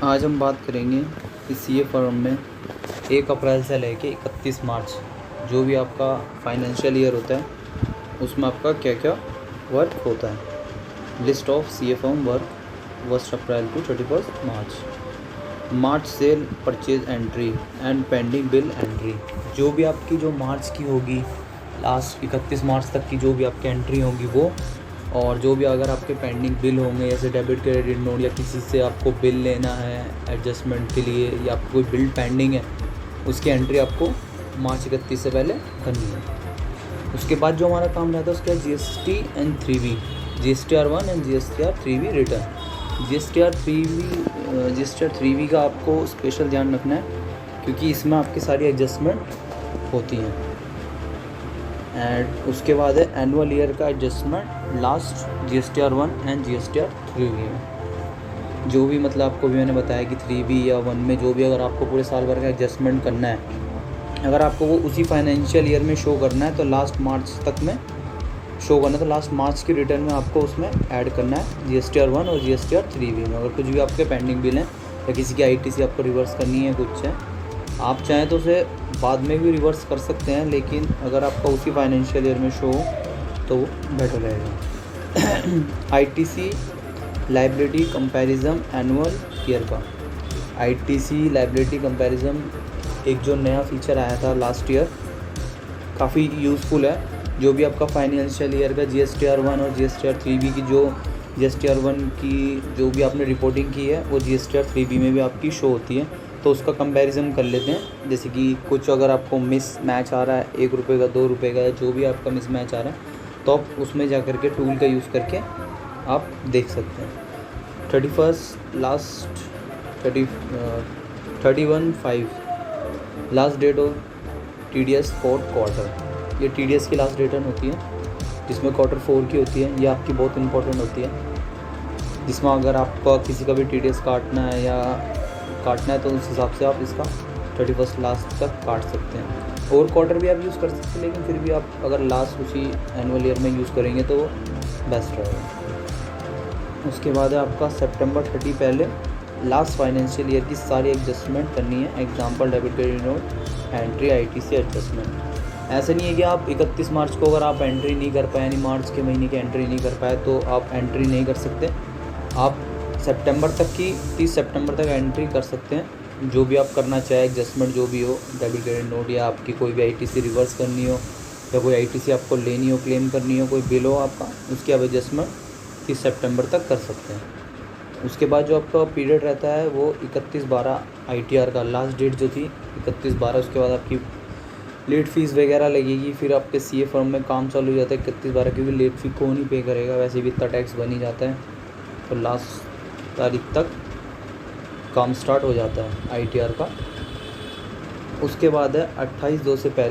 आज हम बात करेंगे कि सीए फर्म में 1 अप्रैल से लेके 31 मार्च जो भी आपका फाइनेंशियल ईयर होता है उसमें आपका क्या क्या वर्क होता है। List of CA firm work 1 April to 31 March sale purchase entry and pending bill entry. जो भी आपकी जो मार्च की होगी, लास्ट 31 मार्च तक की जो भी आपकी एंट्री होगी वो, और जो भी अगर आपके पेंडिंग बिल होंगे जैसे डेबिट क्रेडिट नोट या किसी से आपको बिल लेना है एडजस्टमेंट के लिए या आपको कोई बिल पेंडिंग है, उसकी एंट्री आपको मार्च 31 से पहले करनी है। उसके बाद जो हमारा काम रहता है उसका GST and 3V, GSTR 1 and GSTR 3V return. GSTR 3V का आपको स्पेशल ध्यान रखना है क्योंकि इसमें आपकी सारी एडजस्टमेंट होती हैं। एंड उसके बाद है एनुअल ईयर का adjustment last GSTR 1 and GSTR 3V में। जो भी मतलब आपको भी मैंने बताया कि 3V या 1 में जो भी अगर आपको पूरे साल भर का एडजस्टमेंट करना है, अगर आपको वो उसी फाइनेंशियल ईयर में शो करना है तो लास्ट मार्च तक में शो करना है, तो लास्ट मार्च की रिटर्न में आपको उसमें ऐड करना है GSTR 1 और GSTR 3V में। अगर कुछ भी आपके पेंडिंग बिल हैं या किसी की ITC आपको रिवर्स करनी है, कुछ है, आप चाहें तो उसे बाद में भी रिवर्स कर सकते हैं, लेकिन अगर आपका उसी फाइनेंशियल ईयर में शो हो तो वो बेटर रहेगा। ITC liability comparison annual year का ITC लाइबिलिटी कंपैरिजन एक जो नया फीचर आया था लास्ट ईयर, काफ़ी यूज़फुल है। जो भी आपका फाइनेंशियल ईयर का GSTR 1 और GSTR 3V की जो GSTR 1 की जो भी आपने रिपोर्टिंग की है वो GSTR 3V में भी आपकी शो होती है, तो उसका कंपैरिजन कर लेते हैं। जैसे कि कुछ अगर आपको मिस मैच आ रहा है 1 रुपये का 2 रुपये का, जो भी आपका मिस मैच आ रहा है तो आप उसमें जा कर के टूल का यूज़ करके आप देख सकते हैं। 31/5 last date of TDS fourth quarter. ये TDS की लास्ट रिटर्न होती है जिसमें Q4 की होती है। ये आपकी बहुत इंपॉर्टेंट होती है, जिसमें अगर आपका किसी का भी TDS काटना है तो उस हिसाब से आप इसका 31 लास्ट तक काट सकते हैं। और क्वार्टर भी आप यूज़ कर सकते हैं, लेकिन फिर भी आप अगर लास्ट उसी एनुअल ईयर में यूज़ करेंगे तो वो बेस्ट रहेगा। उसके बाद है आपका सितंबर 30 पहले लास्ट फाइनेंशियल ईयर की सारी एडजस्टमेंट करनी है। Example debit credit note entry ITC adjustment. ऐसा नहीं है कि आप 31 मार्च को अगर आप एंट्री नहीं कर पाए, यानी मार्च के महीने की एंट्री नहीं कर पाए तो आप एंट्री नहीं कर सकते। आप सितंबर तक की 30 सितंबर तक एंट्री कर सकते हैं। जो भी आप करना चाहे एडजस्टमेंट जो भी हो, डेबिट क्रेडिट नोट या आपकी कोई भी ITC रिवर्स करनी हो या कोई ITC आपको लेनी हो, क्लेम करनी हो, कोई बिल हो आपका, उसकी आप एडजस्टमेंट 30 सितंबर तक कर सकते हैं। उसके बाद जो आपका पीरियड रहता है वो 31/12 ITR का लास्ट डेट जो थी 31/12। उसके बाद आपकी लेट फीस वगैरह लगेगी, फिर आपके CA फर्म में काम चालू हो जाता है 31/12, क्योंकि लेट फी कौन ही पे करेगा, वैसे भी इतना टैक्स बन ही जाता है। तो लास्ट तारीख तक काम स्टार्ट हो जाता है ITR का। उसके बाद है 28/2 से पहले